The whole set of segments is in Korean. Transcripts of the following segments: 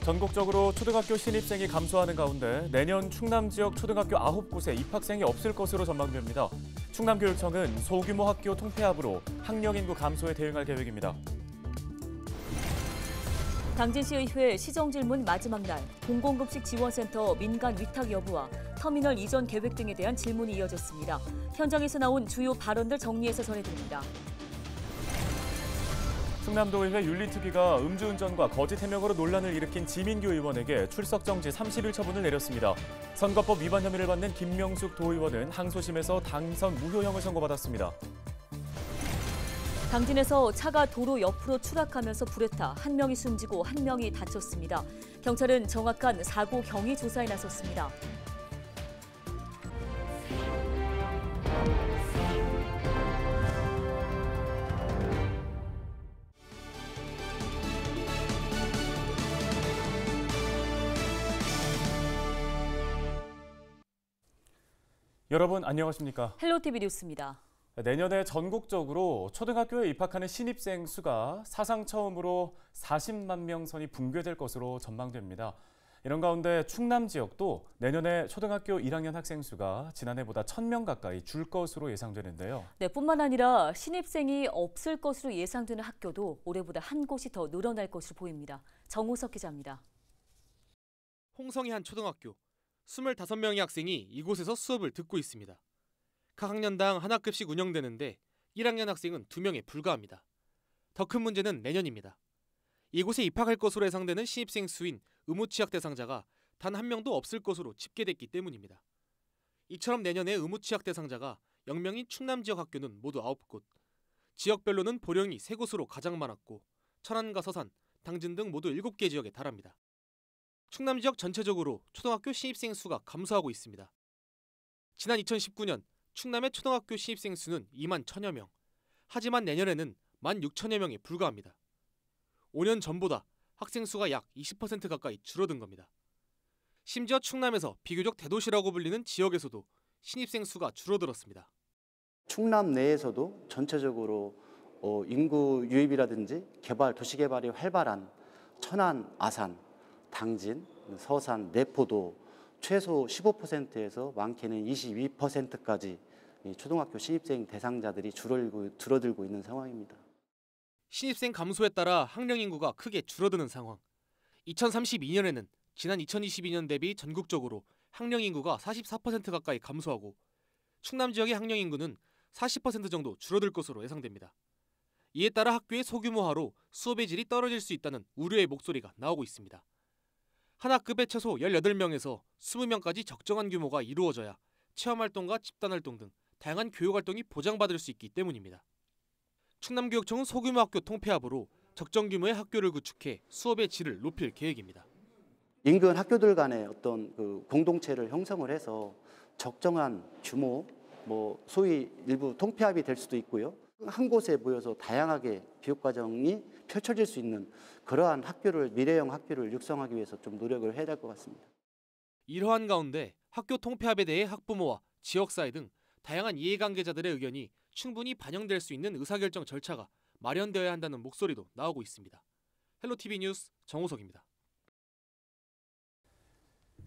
전국적으로 초등학교 신입생이 감소하는 가운데 내년 충남 지역 초등학교 9곳에 입학생이 없을 것으로 전망됩니다. 충남교육청은 소규모 학교 통폐합으로 학령 인구 감소에 대응할 계획입니다. 당진시의회 시정질문 마지막 날, 공공급식 지원센터 민간 위탁 여부와 터미널 이전 계획 등에 대한 질문이 이어졌습니다. 현장에서 나온 주요 발언들 정리해서 전해드립니다. 충남도의회 윤리특위가 음주운전과 거짓 해명으로 논란을 일으킨 지민규 의원에게 출석 정지 30일 처분을 내렸습니다. 선거법 위반 혐의를 받는 김명숙 도의원은 항소심에서 당선 무효형을 선고받았습니다. 당진에서 차가 도로 옆으로 추락하면서 불에 타 한 명이 숨지고 한 명이 다쳤습니다. 경찰은 정확한 사고 경위 조사에 나섰습니다. 여러분 안녕하십니까? 헬로티비 뉴스입니다. 내년에 전국적으로 초등학교에 입학하는 신입생 수가 사상 처음으로 40만 명 선이 붕괴될 것으로 전망됩니다. 이런 가운데 충남 지역도 내년에 초등학교 1학년 학생 수가 지난해보다 1,000명 가까이 줄 것으로 예상되는데요. 네, 뿐만 아니라 신입생이 없을 것으로 예상되는 학교도 올해보다 한 곳이 더 늘어날 것으로 보입니다. 정호석 기자입니다. 홍성의 한 초등학교. 25명의 학생이 이곳에서 수업을 듣고 있습니다. 각 학년당 한 학급씩 운영되는데 1학년 학생은 2명에 불과합니다. 더 큰 문제는 내년입니다. 이곳에 입학할 것으로 예상되는 신입생 수인 의무취약 대상자가 단 한 명도 없을 것으로 집계됐기 때문입니다. 이처럼 내년에 의무취약 대상자가 0명인 충남 지역 학교는 모두 9곳, 지역별로는 보령이 3곳으로 가장 많았고 천안과 서산, 당진 등 모두 7개 지역에 달합니다. 충남 지역 전체적으로 초등학교 신입생 수가 감소하고 있습니다. 지난 2019년 충남의 초등학교 신입생 수는 2만 1,000여 명. 하지만 내년에는 1만 6천여 명에 불과합니다. 5년 전보다 학생 수가 약 20% 가까이 줄어든 겁니다. 심지어 충남에서 비교적 대도시라고 불리는 지역에서도 신입생 수가 줄어들었습니다. 충남 내에서도 전체적으로 인구 유입이라든지 도시개발이 활발한 천안, 아산, 당진, 서산, 내포도 최소 15%에서 많게는 22%까지 초등학교 신입생 대상자들이 줄어들고 있는 상황입니다. 신입생 감소에 따라 학령 인구가 크게 줄어드는 상황. 2032년에는 지난 2022년 대비 전국적으로 학령 인구가 44% 가까이 감소하고 충남 지역의 학령 인구는 40% 정도 줄어들 것으로 예상됩니다. 이에 따라 학교의 소규모화로 수업의 질이 떨어질 수 있다는 우려의 목소리가 나오고 있습니다. 한 학급에 최소 18명에서 20명까지 적정한 규모가 이루어져야 체험활동과 집단활동 등 다양한 교육활동이 보장받을 수 있기 때문입니다. 충남교육청은 소규모 학교 통폐합으로 적정 규모의 학교를 구축해 수업의 질을 높일 계획입니다. 인근 학교들 간의 어떤 공동체를 형성을 해서 적정한 규모, 소위 일부 통폐합이 될 수도 있고요. 한 곳에 모여서 다양하게 교육과정이 펼쳐질 수 있는 그러한 미래형 학교를 육성하기 위해서 좀 노력을 해야 될 것 같습니다. 이러한 가운데 학교 통폐합에 대해 학부모와 지역사회 등 다양한 이해관계자들의 의견이 충분히 반영될 수 있는 의사결정 절차가 마련되어야 한다는 목소리도 나오고 있습니다. 헬로티비 뉴스 정호석입니다.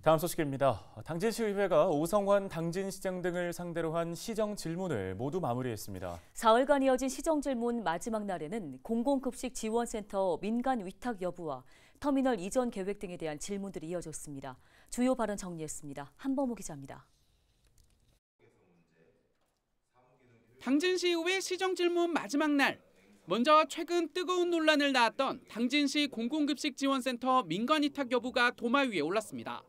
다음 소식입니다. 당진시의회가 오성환 당진시장 등을 상대로 한 시정 질문을 모두 마무리했습니다. 4월간 이어진 시정 질문 마지막 날에는 공공급식 지원센터 민간 위탁 여부와 터미널 이전 계획 등에 대한 질문들이 이어졌습니다. 주요 발언 정리했습니다. 한범호 기자입니다. 당진시의회 시정 질문 마지막 날. 먼저 최근 뜨거운 논란을 낳았던 당진시 공공급식 지원센터 민간 위탁 여부가 도마 위에 올랐습니다.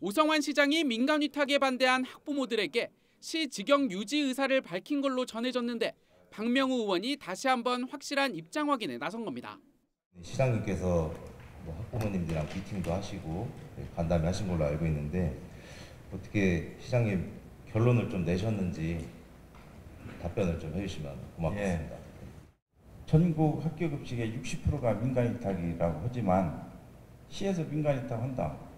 오성환 시장이 민간 위탁에 반대한 학부모들에게 시 직영 유지 의사를 밝힌 걸로 전해졌는데 박명우 의원이 다시 한번 확실한 입장 확인에 나선 겁니다. 시장님께서 학부모님들이랑 미팅도 하시고 간담회 하신 걸로 알고 있는데 어떻게 시장님 결론을 좀 내셨는지 답변을 좀 해주시면 고맙겠습니다. 예. 전국 학교 급식의 60%가 민간 위탁이라고 하지만 시에서 민간 위탁한다.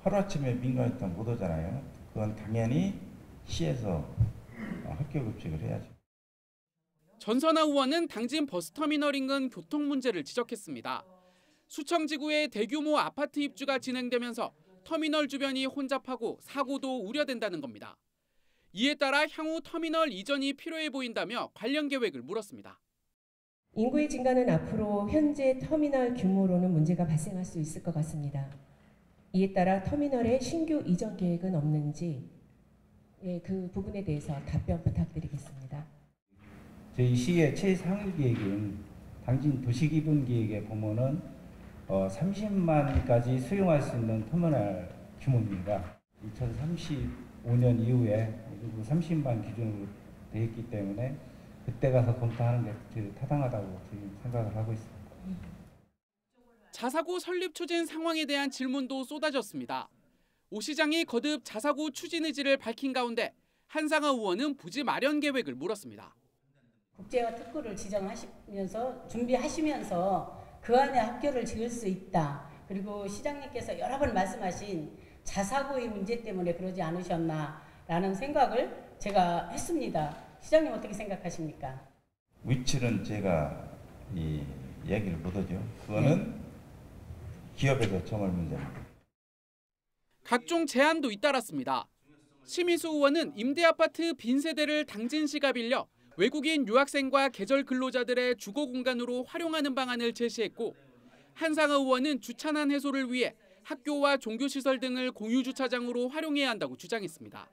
하루아침에 민간 위탁 못 하잖아요. 그건 당연히 시에서 학교 급식을 해야죠. 전선아 의원은 당진 버스터미널 인근 교통 문제를 지적했습니다. 수청지구에 대규모 아파트 입주가 진행되면서 터미널 주변이 혼잡하고 사고도 우려된다는 겁니다. 이에 따라 향후 터미널 이전이 필요해 보인다며 관련 계획을 물었습니다. 인구의 증가는 앞으로 현재 터미널 규모로는 문제가 발생할 수 있을 것 같습니다. 이에 따라 터미널의 신규 이전 계획은 없는지 그 부분에 대해서 답변 부탁드리겠습니다. 저희 시의 최상위 계획인 당진 도시기본 계획에 보면은 30만까지 수용할 수 있는 터미널 규모입니다. 2035년 이후에 30만 기준으로 되어 있기 때문에 그때 가서 검토하는 게 타당하다고 생각을 하고 있습니다. 자사고 설립 추진 상황에 대한 질문도 쏟아졌습니다. 오 시장이 거듭 자사고 추진 의지를 밝힌 가운데 한상아 의원은 부지 마련 계획을 물었습니다. 국제화 특구를 지정하시면서 준비하시면서 그 안에 학교를 지을 수 있다. 그리고 시장님께서 여러 번 말씀하신 자사고의 문제 때문에 그러지 않으셨나라는 생각을 제가 했습니다. 시장님 어떻게 생각하십니까? 위치는 제가 얘기를 못하죠. 그거는 기업에서 정할 문제입니다. 각종 제안도 잇따랐습니다. 심희수 의원은 임대아파트 빈세대를 당진시가 빌려 외국인 유학생과 계절 근로자들의 주거 공간으로 활용하는 방안을 제시했고, 한상아 의원은 주차난 해소를 위해 학교와 종교시설 등을 공유주차장으로 활용해야 한다고 주장했습니다.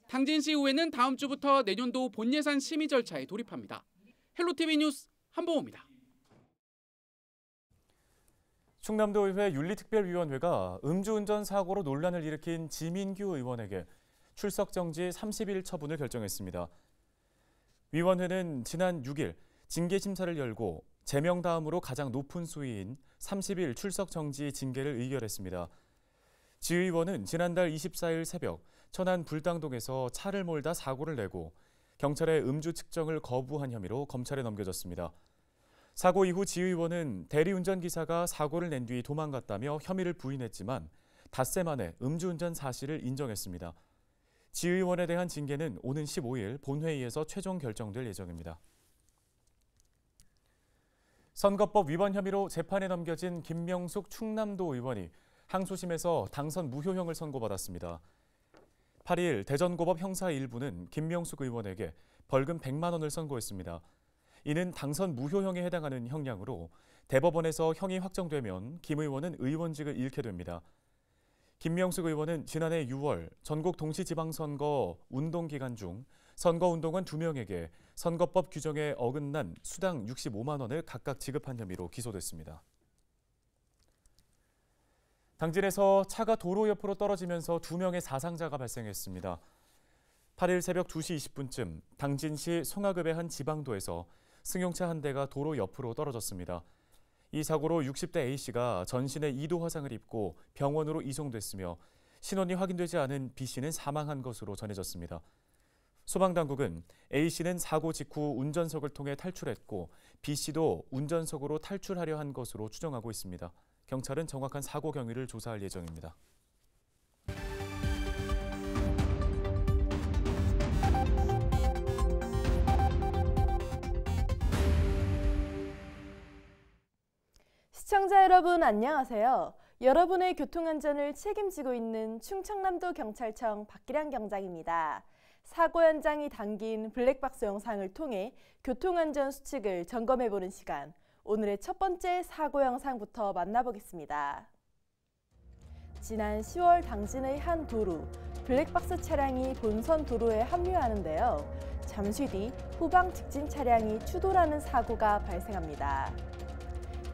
당진시의회는 다음 주부터 내년도 본예산 심의 절차에 돌입합니다. 헬로티비 뉴스 한보호입니다. 충남도의회 윤리특별위원회가 음주운전 사고로 논란을 일으킨 지민규 의원에게 출석정지 30일 처분을 결정했습니다. 위원회는 지난 6일 징계심사를 열고 제명 다음으로 가장 높은 수위인 30일 출석정지 징계를 의결했습니다. 지 의원은 지난달 24일 새벽 천안 불당동에서 차를 몰다 사고를 내고 경찰의 음주 측정을 거부한 혐의로 검찰에 넘겨졌습니다. 사고 이후 지 의원은 대리운전기사가 사고를 낸 뒤 도망갔다며 혐의를 부인했지만 닷새 만에 음주운전 사실을 인정했습니다. 지 의원에 대한 징계는 오는 15일 본회의에서 최종 결정될 예정입니다. 선거법 위반 혐의로 재판에 넘겨진 김명숙 충남도 의원이 항소심에서 당선 무효형을 선고받았습니다. 8일 대전고법 형사 1부는 김명숙 의원에게 벌금 100만 원을 선고했습니다. 이는 당선 무효형에 해당하는 형량으로 대법원에서 형이 확정되면 김 의원은 의원직을 잃게 됩니다. 김명숙 의원은 지난해 6월 전국 동시지방선거 운동 기간 중 선거운동원 2명에게 선거법 규정에 어긋난 수당 65만 원을 각각 지급한 혐의로 기소됐습니다. 당진에서 차가 도로 옆으로 떨어지면서 2명의 사상자가 발생했습니다. 8일 새벽 2시 20분쯤 당진시 송하급의 한 지방도에서 승용차 한 대가 도로 옆으로 떨어졌습니다. 이 사고로 60대 A씨가 전신에 2도 화상을 입고 병원으로 이송됐으며 신원이 확인되지 않은 B씨는 사망한 것으로 전해졌습니다. 소방당국은 A씨는 사고 직후 운전석을 통해 탈출했고 B씨도 운전석으로 탈출하려 한 것으로 추정하고 있습니다. 경찰은 정확한 사고 경위를 조사할 예정입니다. 시청자 여러분 안녕하세요. 여러분의 교통안전을 책임지고 있는 충청남도 경찰청 박기량 경장입니다. 사고 현장이 담긴 블랙박스 영상을 통해 교통안전 수칙을 점검해보는 시간. 오늘의 첫 번째 사고 영상부터 만나보겠습니다. 지난 10월 당진의 한 도로, 블랙박스 차량이 본선 도로에 합류하는데요. 잠시 뒤 후방 직진 차량이 추돌하는 사고가 발생합니다.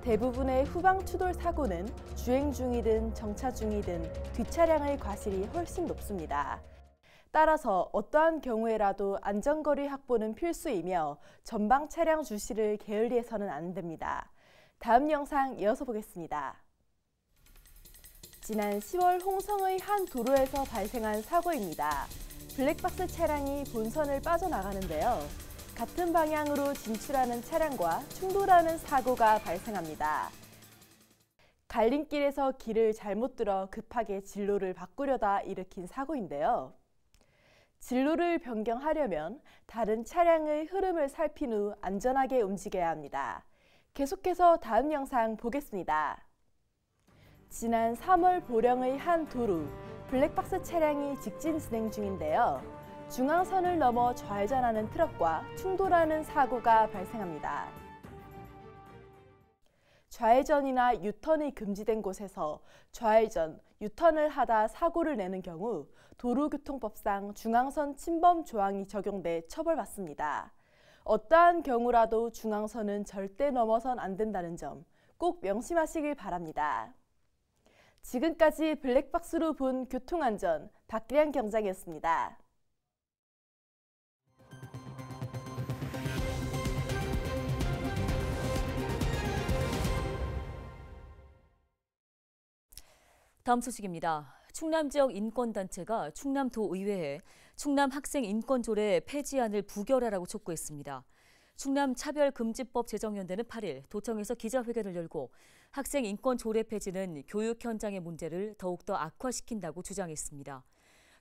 대부분의 후방 추돌 사고는 주행 중이든 정차 중이든 뒷차량의 과실이 훨씬 높습니다. 따라서 어떠한 경우에라도 안전거리 확보는 필수이며 전방 차량 주시를 게을리해서는 안 됩니다. 다음 영상 이어서 보겠습니다. 지난 10월 홍성의 한 도로에서 발생한 사고입니다. 블랙박스 차량이 본선을 빠져나가는데요. 같은 방향으로 진출하는 차량과 충돌하는 사고가 발생합니다. 갈림길에서 길을 잘못 들어 급하게 진로를 바꾸려다 일으킨 사고인데요. 진로를 변경하려면 다른 차량의 흐름을 살핀 후 안전하게 움직여야 합니다. 계속해서 다음 영상 보겠습니다. 지난 3월 보령의 한 도로, 블랙박스 차량이 직진 진행 중인데요. 중앙선을 넘어 좌회전하는 트럭과 충돌하는 사고가 발생합니다. 좌회전이나 유턴이 금지된 곳에서 좌회전, 유턴을 하다 사고를 내는 경우 도로교통법상 중앙선 침범 조항이 적용돼 처벌받습니다. 어떠한 경우라도 중앙선은 절대 넘어선 안 된다는 점 꼭 명심하시길 바랍니다. 지금까지 블랙박스로 본 교통안전 박기량 경장이었습니다. 다음 소식입니다. 충남 지역 인권단체가 충남도의회에 충남 학생인권조례 폐지안을 부결하라고 촉구했습니다. 충남차별금지법 제정연대는 8일 도청에서 기자회견을 열고 학생인권조례 폐지는 교육 현장의 문제를 더욱더 악화시킨다고 주장했습니다.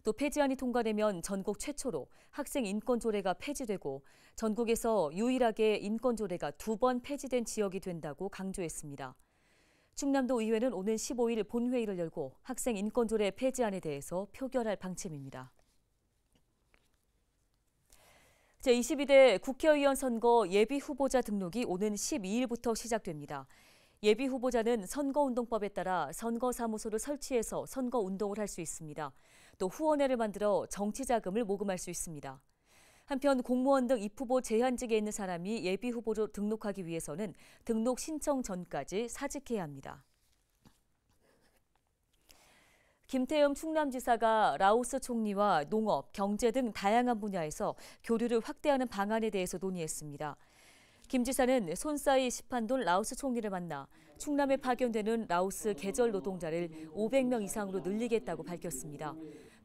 또 폐지안이 통과되면 전국 최초로 학생인권조례가 폐지되고 전국에서 유일하게 인권조례가 2번 폐지된 지역이 된다고 강조했습니다. 충남도 의회는 오는 15일 본회의를 열고 학생인권조례 폐지안에 대해서 표결할 방침입니다. 제22대 국회의원 선거 예비후보자 등록이 오는 12일부터 시작됩니다. 예비후보자는 선거운동법에 따라 선거사무소를 설치해서 선거운동을 할 수 있습니다. 또 후원회를 만들어 정치자금을 모금할 수 있습니다. 한편 공무원 등 입후보 제한직에 있는 사람이 예비후보로 등록하기 위해서는 등록 신청 전까지 사직해야 합니다. 김태흠 충남지사가 라오스 총리와 농업, 경제 등 다양한 분야에서 교류를 확대하는 방안에 대해서 논의했습니다. 김 지사는 손사이 시판돈 라오스 총리를 만나 충남에 파견되는 라오스 계절 노동자를 500명 이상으로 늘리겠다고 밝혔습니다.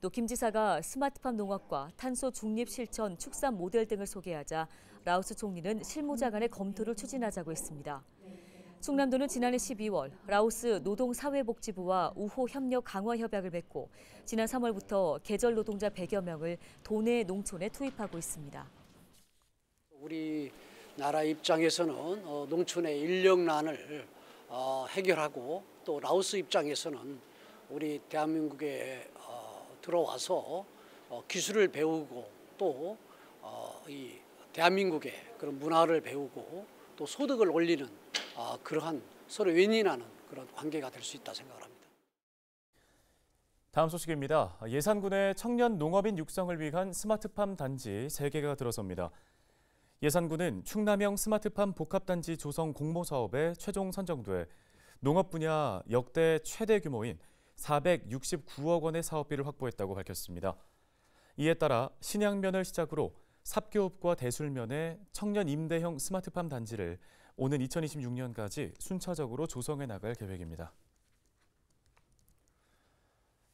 또 김 지사가 스마트팜 농업과 탄소 중립 실천 축산 모델 등을 소개하자 라오스 총리는 실무자 간의 검토를 추진하자고 했습니다. 충남도는 지난해 12월 라오스 노동사회복지부와 우호 협력 강화 협약을 맺고 지난 3월부터 계절 노동자 100여 명을 도내 농촌에 투입하고 있습니다. 우리나라 입장에서는 농촌의 인력난을 해결하고 또 라오스 입장에서는 우리 대한민국에 들어와서 기술을 배우고 또 이 대한민국의 그런 문화를 배우고 또 소득을 올리는 그러한 서로 윈윈하는 그런 관계가 될 수 있다 생각합니다. 다음 소식입니다. 예산군의 청년 농업인 육성을 위한 스마트팜 단지 3개가 들어섭니다. 예산군은 충남형 스마트팜 복합단지 조성 공모 사업에 최종 선정돼 농업 분야 역대 최대 규모인 469억 원의 사업비를 확보했다고 밝혔습니다. 이에 따라 신양면을 시작으로 삽교읍과 대술면의 청년 임대형 스마트팜 단지를 오는 2026년까지 순차적으로 조성해 나갈 계획입니다.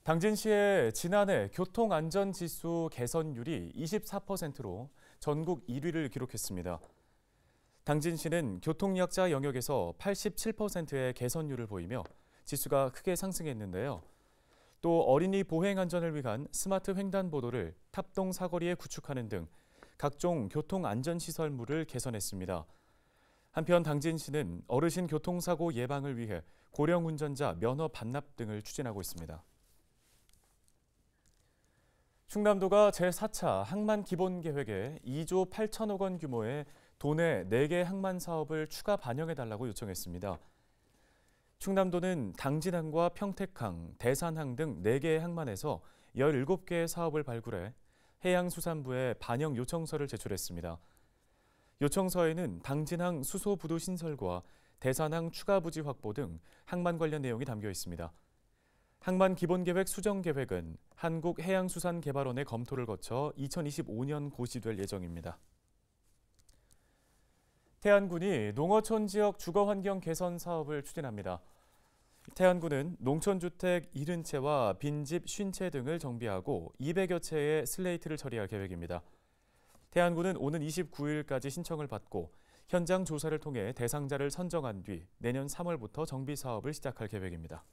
당진시의 지난해 교통안전지수 개선율이 24%로 전국 1위를 기록했습니다. 당진시는 교통약자 영역에서 87%의 개선율을 보이며 지수가 크게 상승했는데요. 또 어린이 보행 안전을 위한 스마트 횡단보도를 탑동 사거리에 구축하는 등 각종 교통안전시설물을 개선했습니다. 한편 당진시는 어르신 교통사고 예방을 위해 고령 운전자 면허 반납 등을 추진하고 있습니다. 충남도가 제4차 항만 기본계획에 2조 8천억 원 규모의 도내 4개 항만 사업을 추가 반영해달라고 요청했습니다. 충남도는 당진항과 평택항, 대산항 등 4개의 항만에서 17개의 사업을 발굴해 해양수산부에 반영 요청서를 제출했습니다. 요청서에는 당진항 수소부두 신설과 대산항 추가 부지 확보 등 항만 관련 내용이 담겨 있습니다. 항만 기본계획 수정계획은 한국해양수산개발원의 검토를 거쳐 2025년 고시될 예정입니다. 태안군이 농어촌 지역 주거환경 개선 사업을 추진합니다. 태안군은 농촌주택 70채와 빈집 50채 등을 정비하고 200여 채의 슬레이트를 처리할 계획입니다. 태안군은 오는 29일까지 신청을 받고 현장 조사를 통해 대상자를 선정한 뒤 내년 3월부터 정비 사업을 시작할 계획입니다.